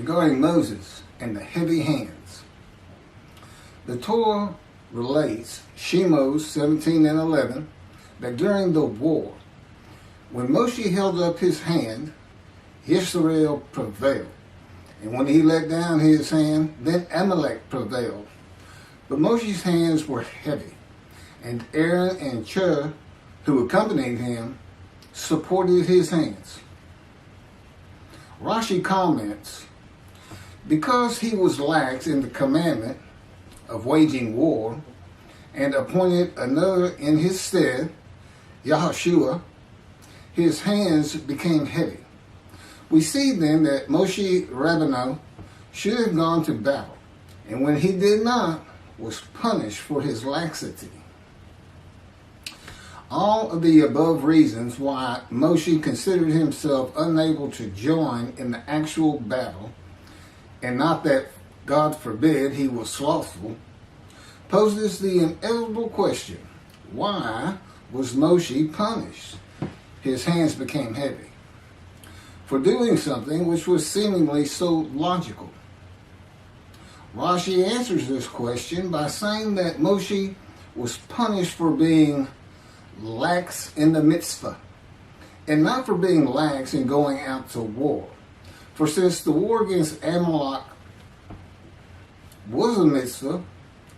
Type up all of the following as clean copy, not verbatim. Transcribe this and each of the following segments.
regarding Moses and the heavy hands. The Torah relates, Shemos 17 and 11, that during the war, when Moshe held up his hand, Yisroel prevailed. And when he let down his hand, then Amalek prevailed. But Moshe's hands were heavy, and Aaron and Chur, who accompanied him, supported his hands. Rashi comments, because he was lax in the commandment of waging war, and appointed another in his stead, Yehoshua, his hands became heavy. We see then that Moshe Rabbeinu should have gone to battle, and when he did not, was punished for his laxity. All of the above reasons why Moshe considered himself unable to join in the actual battle, and not that, God forbid, he was slothful, poses the inevitable question, why was Moshe punished? His hands became heavy for doing something which was seemingly so logical. Rashi answers this question by saying that Moshe was punished for being lax in the Mitzvah, and not for being lax in going out to war. For since the war against Amalek was a Mitzvah,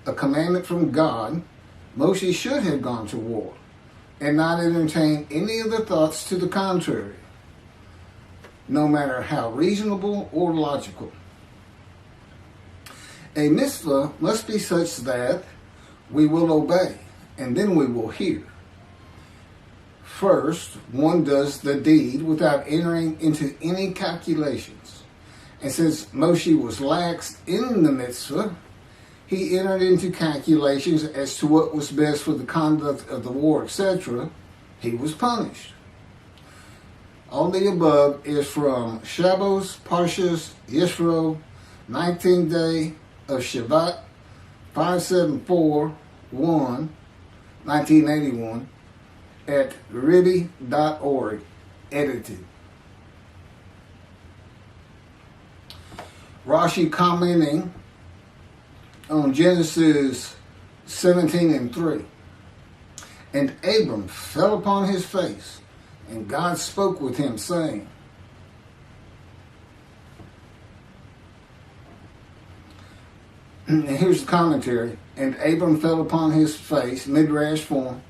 a commandment from God, Moshe should have gone to war, and not entertain any of the thoughts to the contrary, no matter how reasonable or logical. A mitzvah must be such that we will obey, and then we will hear. First, one does the deed without entering into any calculations. And since Moshe was lax in the mitzvah, he entered into calculations as to what was best for the conduct of the war, etc. He was punished. All the above is from Shemos, Parshas, Yisroel, 19th day of Shabbat, 574-1, 1981, at Ribby.org, edited. Rashi commenting on Genesis 17 and 3. And Abram fell upon his face, and God spoke with him, saying, and here's the commentary, and Abram fell upon his face, midrash form,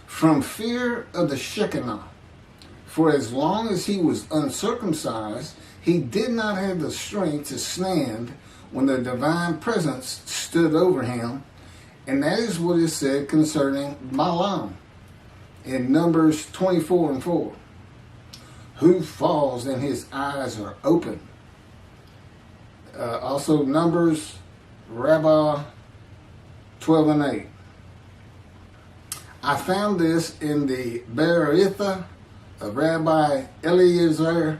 from fear of the Shekinah. For as long as he was uncircumcised, he did not have the strength to stand when the divine presence stood over him. And that is what is said concerning Balaam in Numbers 24 and 4. Who falls and his eyes are open. Also Numbers, Rabbi 12 and 8. I found this in the Beritha of Rabbi Eliezer,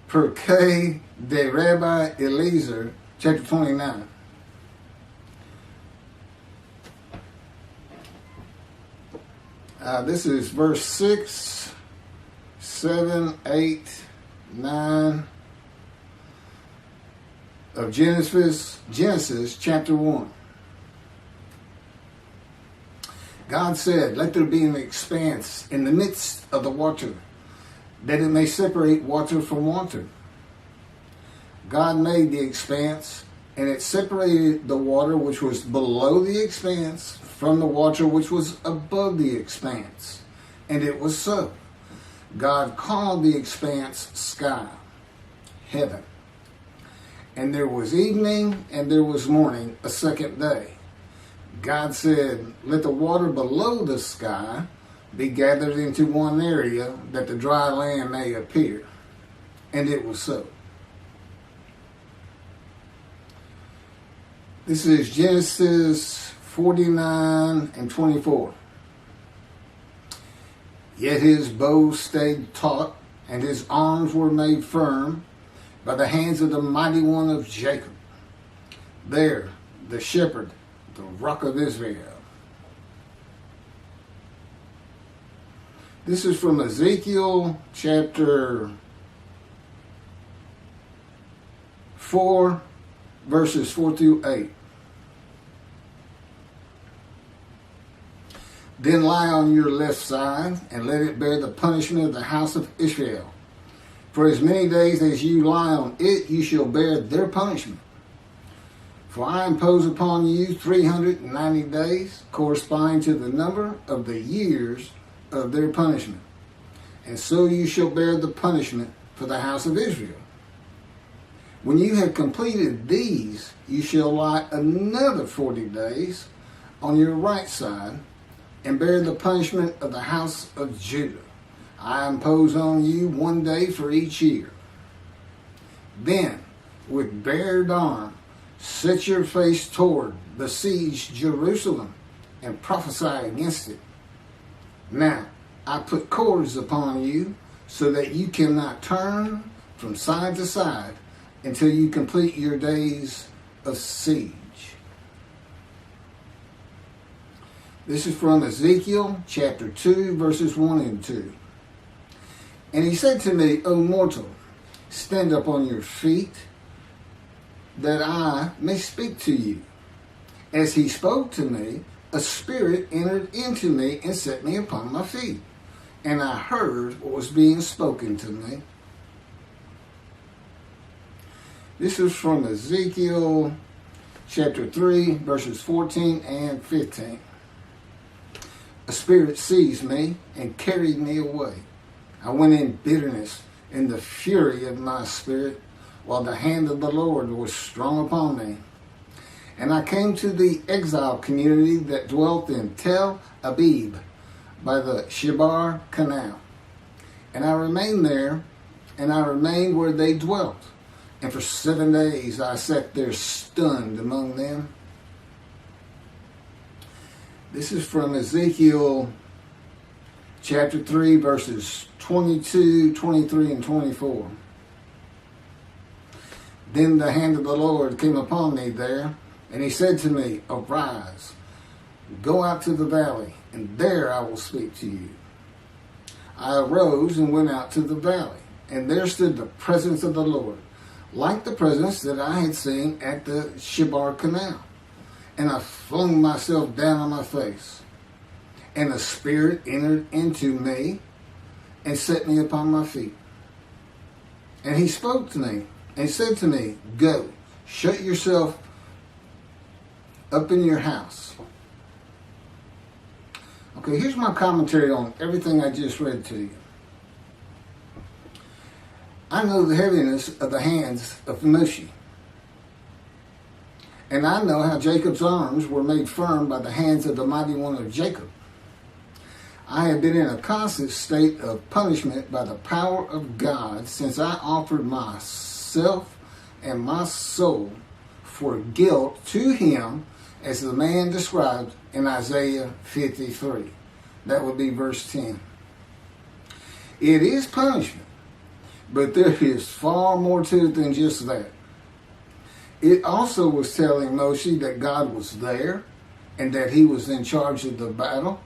Perkei de Rabbi Eliezer, chapter 29. This is verse 6, 7, 8, 9 of Genesis chapter 1. God said, let there be an expanse in the midst of the water, that it may separate water from water. God made the expanse, and it separated the water which was below the expanse from the water which was above the expanse. And it was so. God called the expanse sky, heaven. And there was evening and there was morning, a second day. God said, let the water below the sky be gathered into one area, that the dry land may appear. And it was so. This is Genesis 49 and 24. Yet his bow stayed taut, and his arms were made firm by the hands of the mighty one of Jacob. There, the shepherd, the rock of Israel. This is from Ezekiel chapter 4, verses 4 through 8. Then lie on your left side, and let it bear the punishment of the house of Israel. For as many days as you lie on it, you shall bear their punishment. For I impose upon you 390 days, corresponding to the number of the years of their punishment. And so you shall bear the punishment for the house of Israel. When you have completed these, you shall lie another 40 days on your right side, and bear the punishment of the house of Judah. I impose on you 1 day for each year. Then, with bared arm, set your face toward besieged Jerusalem, and prophesy against it. Now, I put cords upon you, so that you cannot turn from side to side until you complete your days of siege. This is from Ezekiel chapter 2, verses 1 and 2. And he said to me, O mortal, stand up on your feet, that I may speak to you. As he spoke to me, a spirit entered into me and set me upon my feet. And I heard what was being spoken to me. This is from Ezekiel chapter 3, verses 14 and 15. A spirit seized me and carried me away. I went in bitterness in the fury of my spirit, while the hand of the Lord was strong upon me. And I came to the exile community that dwelt in Tel Abib by the Shebar Canal. And I remained there, and I remained where they dwelt. And for 7 days I sat there stunned among them. This is from Ezekiel chapter 3, verses 22, 23, and 24. Then the hand of the Lord came upon me there, and he said to me, Arise, go out to the valley, and there I will speak to you. I arose and went out to the valley, and there stood the presence of the Lord, like the presence that I had seen at the Shebar Canal. And I flung myself down on my face. And the Spirit entered into me and set me upon my feet. And he spoke to me and said to me, Go, shut yourself up in your house. Okay, here's my commentary on everything I just read to you. I know the heaviness of the hands of Moshe. And I know how Jacob's arms were made firm by the hands of the mighty one of Jacob. I have been in a constant state of punishment by the power of God since I offered myself and my soul for guilt to him, as the man described in Isaiah 53. That would be verse 10. It is punishment, but there is far more to it than just that. It also was telling Moshe that God was there and that he was in charge of the battle.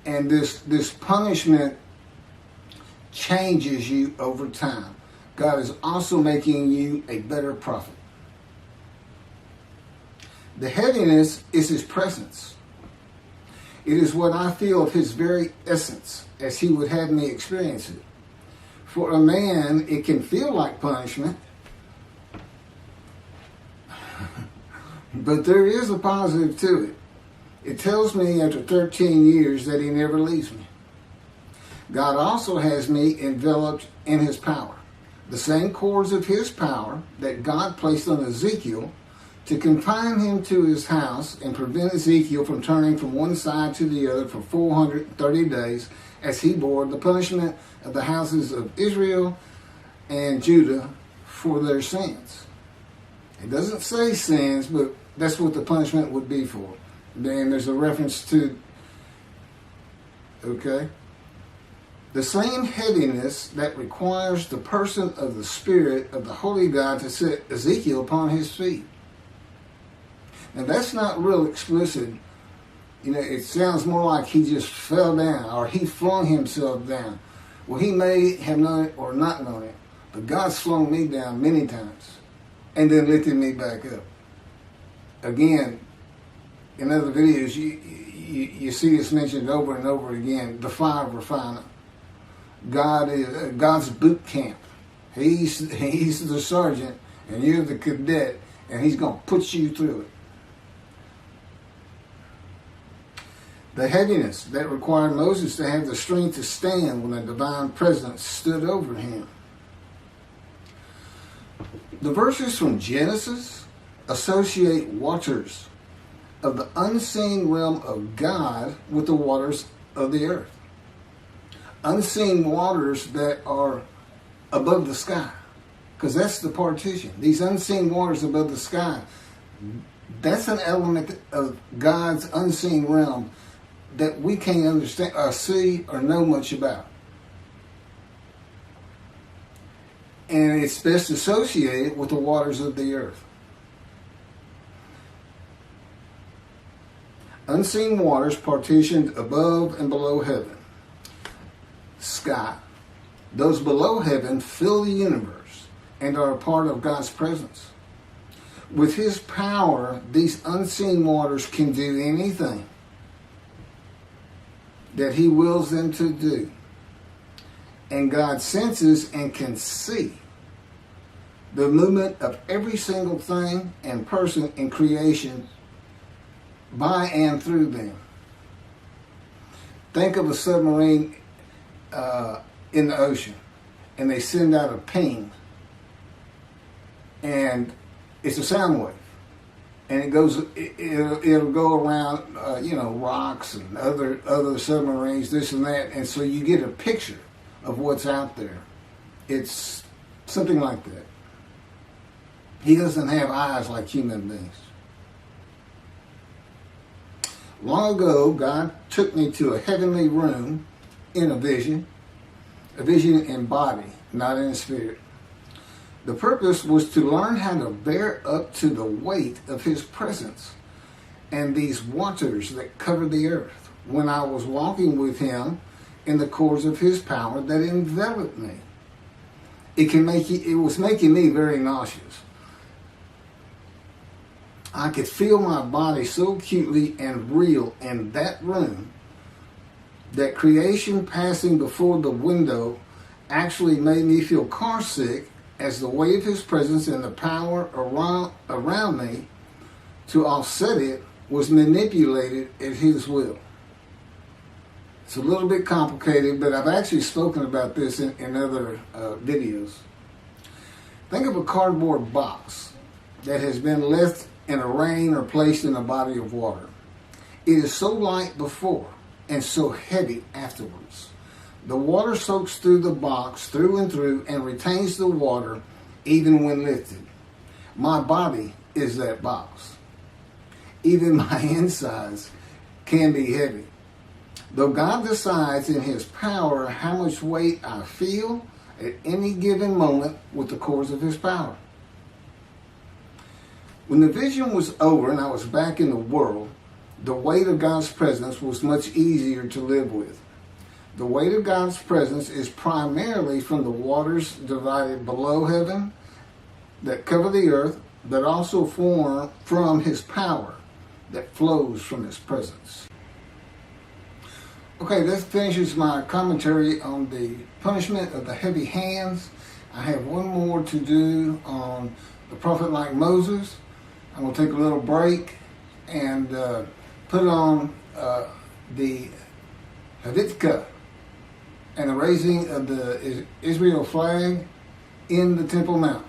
And this punishment changes you over time. God is also making you a better prophet. The heaviness is his presence. It is what I feel of his very essence, as he would have me experience it. For a man, it can feel like punishment, but there is a positive to it. It tells me after 13 years that he never leaves me. God also has me enveloped in his power. The same cords of his power that God placed on Ezekiel to confine him to his house and prevent Ezekiel from turning from one side to the other for 430 days as he bore the punishment of the houses of Israel and Judah for their sins. It doesn't say sins, but that's what the punishment would be for. Then there's a reference to, okay? The same heaviness that requires the person of the Spirit of the Holy God to set Ezekiel upon his feet. Now that's not real explicit. You know, it sounds more like he just fell down or he flung himself down. Well, he may have known it or not known it, But God's slowed me down many times and then lifted me back up. Again, in other videos, you see this mentioned over and over again, the fire refiner. God is God's boot camp. He's the sergeant and you're the cadet, and he's going to put you through it. The heaviness that required Moses to have the strength to stand when the divine presence stood over him. The verses from Genesis associate waters of the unseen realm of God with the waters of the earth. Unseen waters that are above the sky, because that's the partition. These unseen waters above the sky, that's an element of God's unseen realm that we can't understand or see or know much about. And it's best associated with the waters of the earth. Unseen waters partitioned above and below heaven. Sky. Those below heaven fill the universe and are a part of God's presence. With his power, these unseen waters can do anything that he wills them to do. And God senses and can see the movement of every single thing and person in creation by and through them. Think of a submarine in the ocean, and they send out a ping, and it's a sound wave, and it'll go around rocks and other submarines, this and that, and so you get a picture of what's out there. It's something like that. He doesn't have eyes like human beings. Long ago, God took me to a heavenly room in a vision in body, not in spirit. The purpose was to learn how to bear up to the weight of his presence and these waters that cover the earth when I was walking with him in the cords of his power that enveloped me. It was making me very nauseous. I could feel my body so acutely and real in that room that creation passing before the window actually made me feel car sick, as the weight of his presence and the power around me to offset it was manipulated at his will. It's a little bit complicated, but I've actually spoken about this in other videos. Think of a cardboard box that has been left in a rain or placed in a body of water. It is so light before and so heavy afterwards. The water soaks through the box through and through and retains the water even when lifted. My body is that box. Even my insides can be heavy. Though God decides in his power how much weight I feel at any given moment with the cords of his power. When the vision was over and I was back in the world, the weight of God's presence was much easier to live with. The weight of God's presence is primarily from the waters divided below heaven that cover the earth, but also form from his power that flows from his presence. Okay, that finishes my commentary on the punishment of the heavy hands. I have one more to do on the prophet like Moses. I'm going to take a little break and put on the Havitkah and the raising of the Israel flag in the Temple Mount.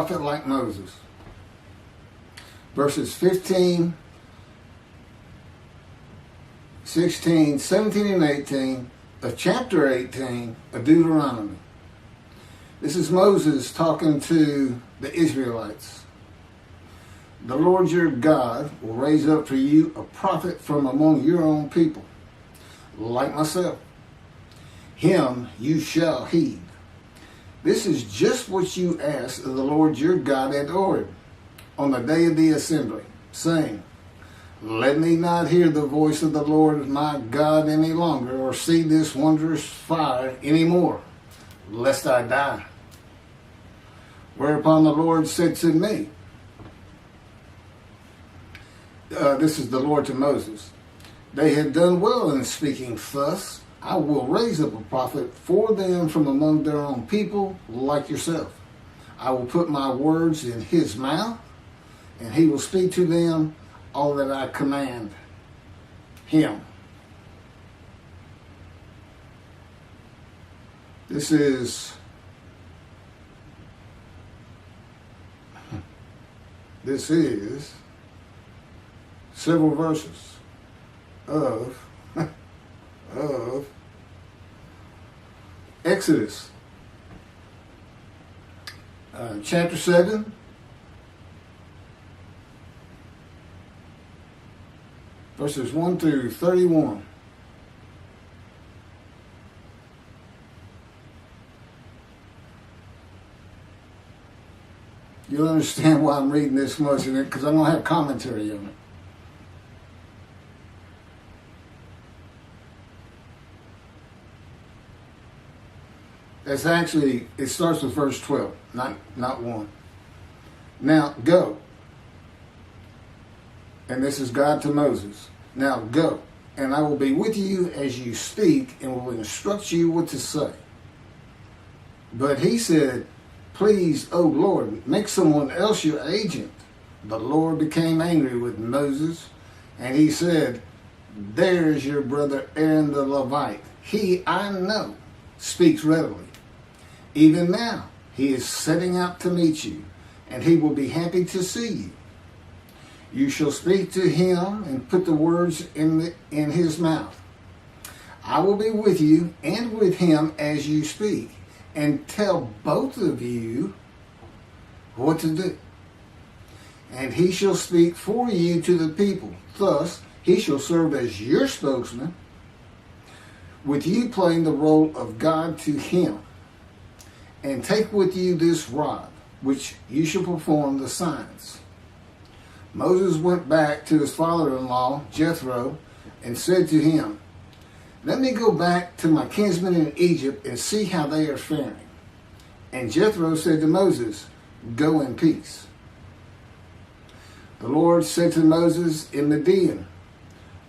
prophet like Moses. Verses 15, 16, 17, and 18 of chapter 18 of Deuteronomy. This is Moses talking to the Israelites. The Lord your God will raise up for you a prophet from among your own people, like myself. Him you shall heed. This is just what you asked of the Lord your God at Horeb on the day of the assembly, saying, let me not hear the voice of the Lord my God any longer, or see this wondrous fire any more, lest I die. Whereupon the Lord said to me, this is the Lord to Moses, they have done well in speaking thus. I will raise up a prophet for them from among their own people, like yourself. I will put my words in his mouth, and he will speak to them all that I command him. This is several verses of Exodus, chapter 7, verses 1 through 31. You'll understand why I'm reading this much in it, because I'm going to have commentary on it. It's actually, it starts with verse 12, not 1. Now go. And this is God to Moses. Now go, and I will be with you as you speak, and will instruct you what to say. But he said, please, O Lord, make someone else your agent. The Lord became angry with Moses, and he said, there is your brother Aaron the Levite. He, I know, speaks readily. Even now, he is setting out to meet you, and he will be happy to see you. You shall speak to him and put the words in his mouth. I will be with you and with him as you speak, and tell both of you what to do. And he shall speak for you to the people. Thus, he shall serve as your spokesman, with you playing the role of God to him. And take with you this rod, which you shall perform the signs. Moses went back to his father-in-law, Jethro, and said to him, let me go back to my kinsmen in Egypt and see how they are faring. And Jethro said to Moses, go in peace. The Lord said to Moses in Midian,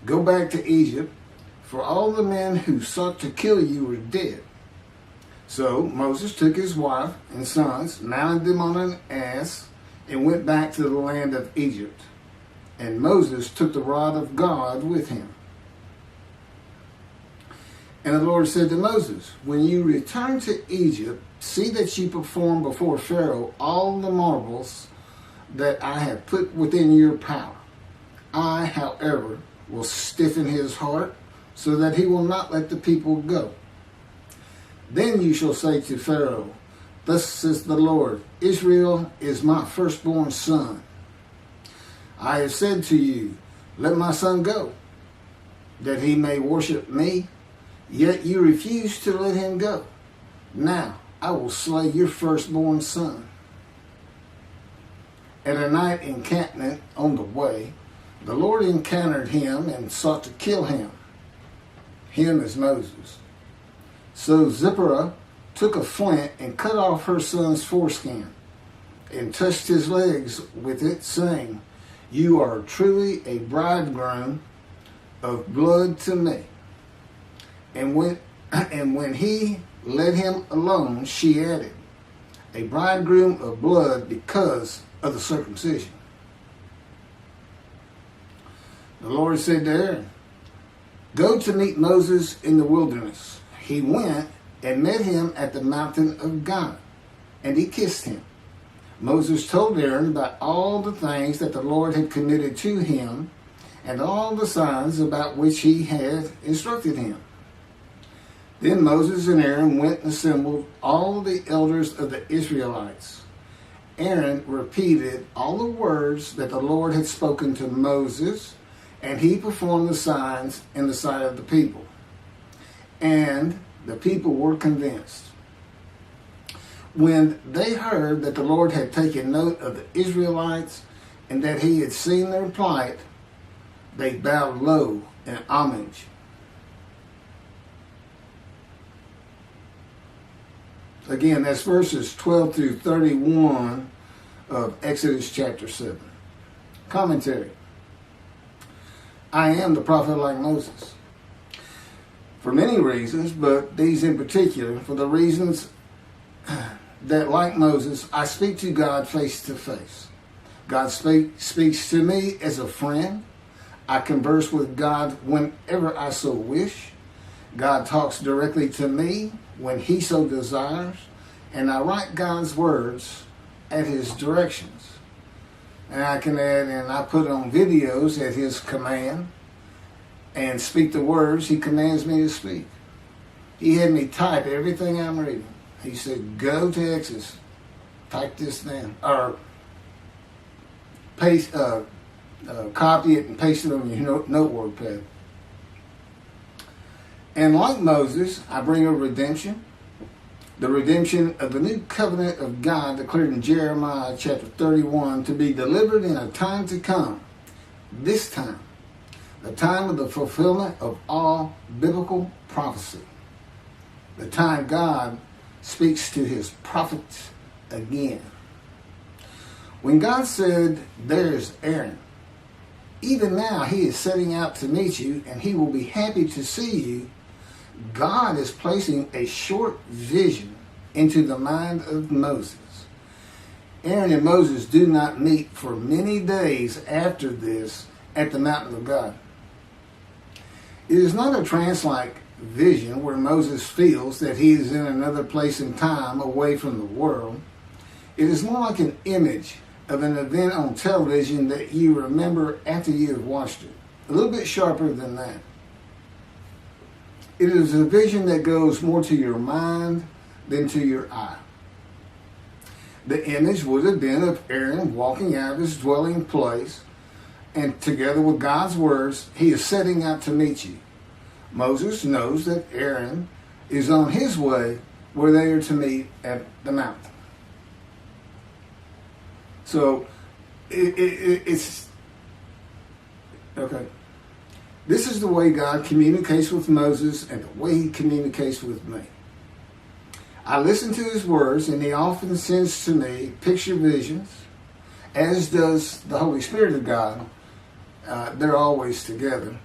go back to Egypt, for all the men who sought to kill you are dead. So Moses took his wife and sons, mounted them on an ass, and went back to the land of Egypt. And Moses took the rod of God with him. And the Lord said to Moses, when you return to Egypt, see that you perform before Pharaoh all the marvels that I have put within your power. I, however, will stiffen his heart, so that he will not let the people go. Then you shall say to Pharaoh, thus says the Lord, Israel is my firstborn son. I have said to you, let my son go, that he may worship me, yet you refuse to let him go. Now I will slay your firstborn son. At a night encampment on the way, the Lord encountered him and sought to kill him. Him is Moses. So Zipporah took a flint and cut off her son's foreskin and touched his legs with it, saying, you are truly a bridegroom of blood to me. And when he let him alone, she added, a bridegroom of blood because of the circumcision. The Lord said to Aaron, go to meet Moses in the wilderness. He went and met him at the mountain of God, and he kissed him. Moses told Aaron about all the things that the Lord had committed to him and all the signs about which he had instructed him. Then Moses and Aaron went and assembled all the elders of the Israelites. Aaron repeated all the words that the Lord had spoken to Moses, and he performed the signs in the sight of the people. And the people were convinced. When they heard that the Lord had taken note of the Israelites and that he had seen their plight, they bowed low in homage. Again, that's verses 12 through 31 of Exodus chapter 7. Commentary. I am the prophet like Moses. For many reasons, but these in particular, for the reasons that, like Moses, I speak to God face to face. God speaks to me as a friend. I converse with God whenever I so wish. God talks directly to me when he so desires. And I write God's words at his directions. And I can add, and I put on videos at his command and speak the words he commands me to speak. He had me type everything I'm reading. He said, go to Exodus, type this down, or paste, copy it and paste it on your notebook pad. And like Moses, I bring a redemption, the redemption of the new covenant of God declared in Jeremiah chapter 31 to be delivered in a time to come, this time, the time of the fulfillment of all biblical prophecy, the time God speaks to his prophets again. When God said, there's Aaron, even now he is setting out to meet you and he will be happy to see you, God is placing a short vision into the mind of Moses. Aaron and Moses do not meet for many days after this at the mountain of God. It is not a trance-like vision where Moses feels that he is in another place and time away from the world. It is more like an image of an event on television that you remember after you have watched it. A little bit sharper than that. It is a vision that goes more to your mind than to your eye. The image would have been of Aaron walking out of his dwelling place, and together with God's words, he is setting out to meet you. Moses knows that Aaron is on his way where they are to meet at the mountain. So, it's okay. This is the way God communicates with Moses and the way he communicates with me. I listen to his words, and he often sends to me picture visions, as does the Holy Spirit of God. They're always together.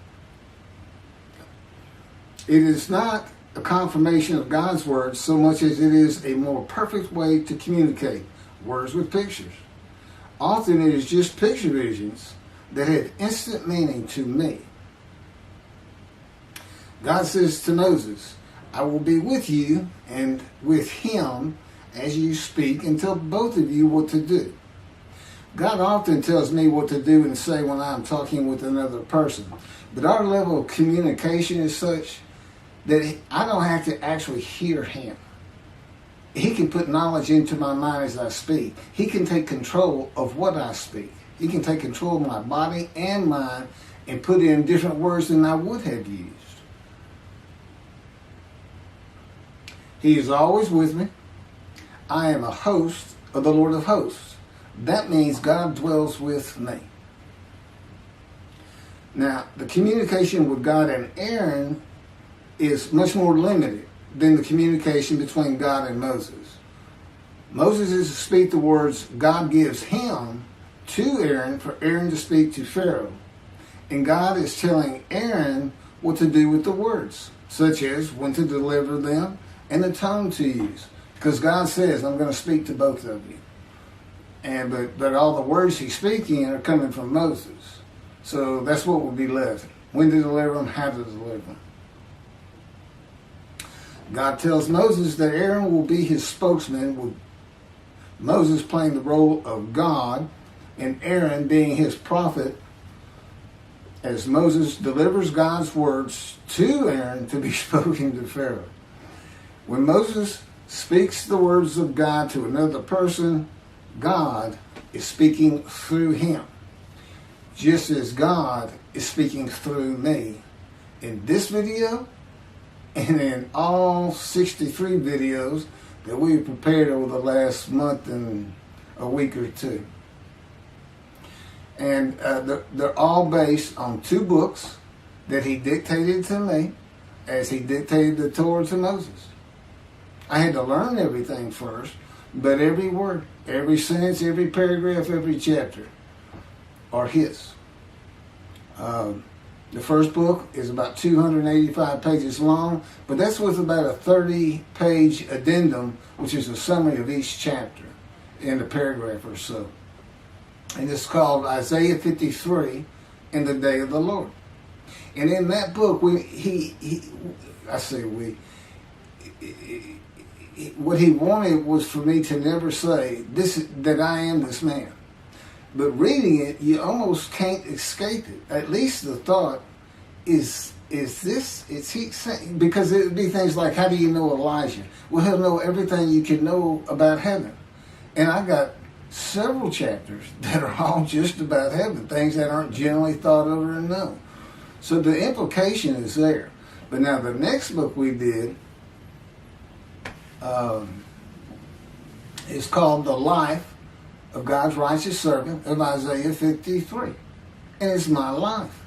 It is not a confirmation of God's words so much as it is a more perfect way to communicate words with pictures. Often it is just picture visions that have instant meaning to me. God says to Moses, I will be with you and with him as you speak and tell both of you what to do. God often tells me what to do and say when I'm talking with another person. But our level of communication is such that I don't have to actually hear him. He can put knowledge into my mind as I speak. He can take control of what I speak. He can take control of my body and mind and put in different words than I would have used. He is always with me. I am a host of the Lord of hosts. That means God dwells with me. Now, the communication with God and Aaron is much more limited than the communication between God and Moses. Moses is to speak the words God gives him to Aaron for Aaron to speak to Pharaoh. And God is telling Aaron what to do with the words, such as when to deliver them and the tone to use. Because God says, I'm going to speak to both of you. But all the words he's speaking are coming from Moses. So that's what will be left. When to deliver them, how to deliver them. God tells Moses that Aaron will be his spokesman Moses playing the role of God and Aaron being his prophet, as Moses delivers God's words to Aaron to be spoken to Pharaoh. When Moses speaks the words of God to another person, God is speaking through him, just as God is speaking through me in this video and in all 63 videos that we've prepared over the last month and a week or two. And they're all based on 2 books that he dictated to me as he dictated the Torah to Moses. I had to learn everything first, but every word, every sentence, every paragraph, every chapter are his. The first book is about 285 pages long, but that's with about a 30-page addendum, which is a summary of each chapter in a paragraph or so. And it's called Isaiah 53 in the Day of the Lord. And in that book, what he wanted was for me to never say that I am this man. But reading it, you almost can't escape it. At least the thought is he saying, because it would be things like, how do you know Elijah? Well, he'll know everything you can know about heaven. And I got several chapters that are all just about heaven, things that aren't generally thought of or known. So the implication is there. But now the next book we did is called The Life of God's Righteous Servant of Isaiah 53. And it's my life.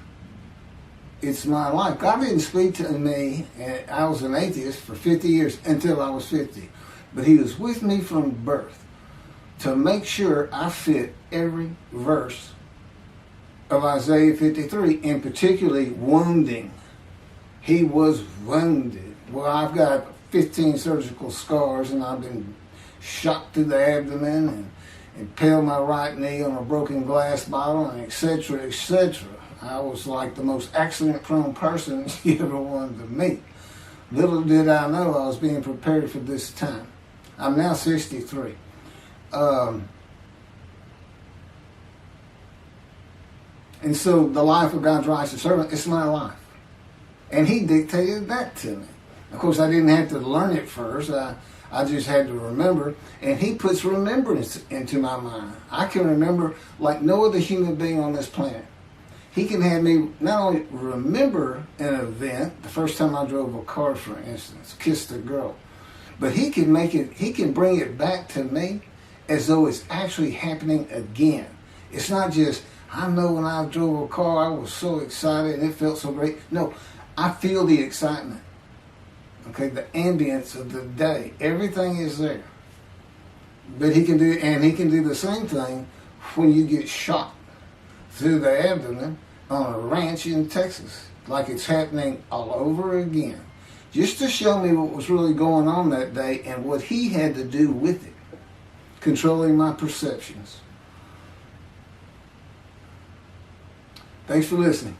It's my life. God didn't speak to me, and I was an atheist for 50 years until I was 50. But he was with me from birth to make sure I fit every verse of Isaiah 53, and particularly wounding. He was wounded. Well, I've got 15 surgical scars, and I've been shot through the abdomen and impaled my right knee on a broken glass bottle, and etc., etc. I was like the most accident-prone person you ever wanted to meet. Little did I know I was being prepared for this time. I'm now 63. And so the life of God's righteous servant, it's my life. And he dictated that to me. Of course, I didn't have to learn it first. I just had to remember. And he puts remembrance into my mind. I can remember like no other human being on this planet. He can have me not only remember an event, the first time I drove a car, for instance, kissed a girl, but he can bring it back to me as though it's actually happening again. It's not just, I know when I drove a car, I was so excited and it felt so great. No, I feel the excitement. Okay, the ambience of the day. Everything is there. But he can do the same thing when you get shot through the abdomen on a ranch in Texas, like it's happening all over again. Just to show me what was really going on that day and what he had to do with it, controlling my perceptions. Thanks for listening.